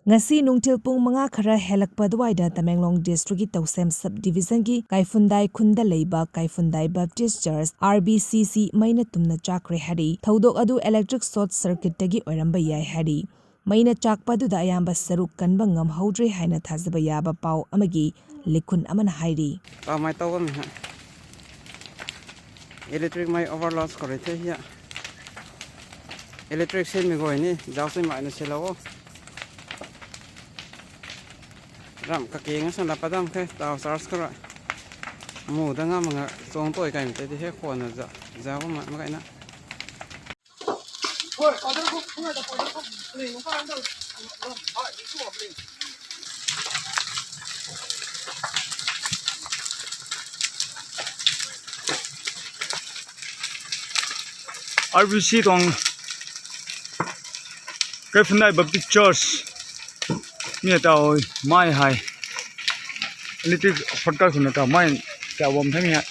Ngasi nungthil pung manga khara HENLAKPA ADUWAIDA TAMENGLONG district TOUSEM subdivision ki Kaiphundai KHUNDA LEIBA Kaiphundai Baptist Church Rbcc Meina Tumna Chakkhare HAIRI thodok adu electric short circuit tagi oiramba yai HAIRI Meina chakpa du da ayamba saruk kanba ngamhodre haina thazaba yaba pau amagi likhun amana HAIRI mai tawam ha electric mai overload kore the ya electric sen mi goi ni jawse mai na selawo ram ka keng san la padam khe taw charge kara mu da nga ma song toy kai te he khon na ja ko ma kai na oi order ko phunga da order ko ni no ka andar ha isu obling RBC tong Kaiphundai Baptist Church mi tao mai hai electric photka khuna ta mai ta bom thang ya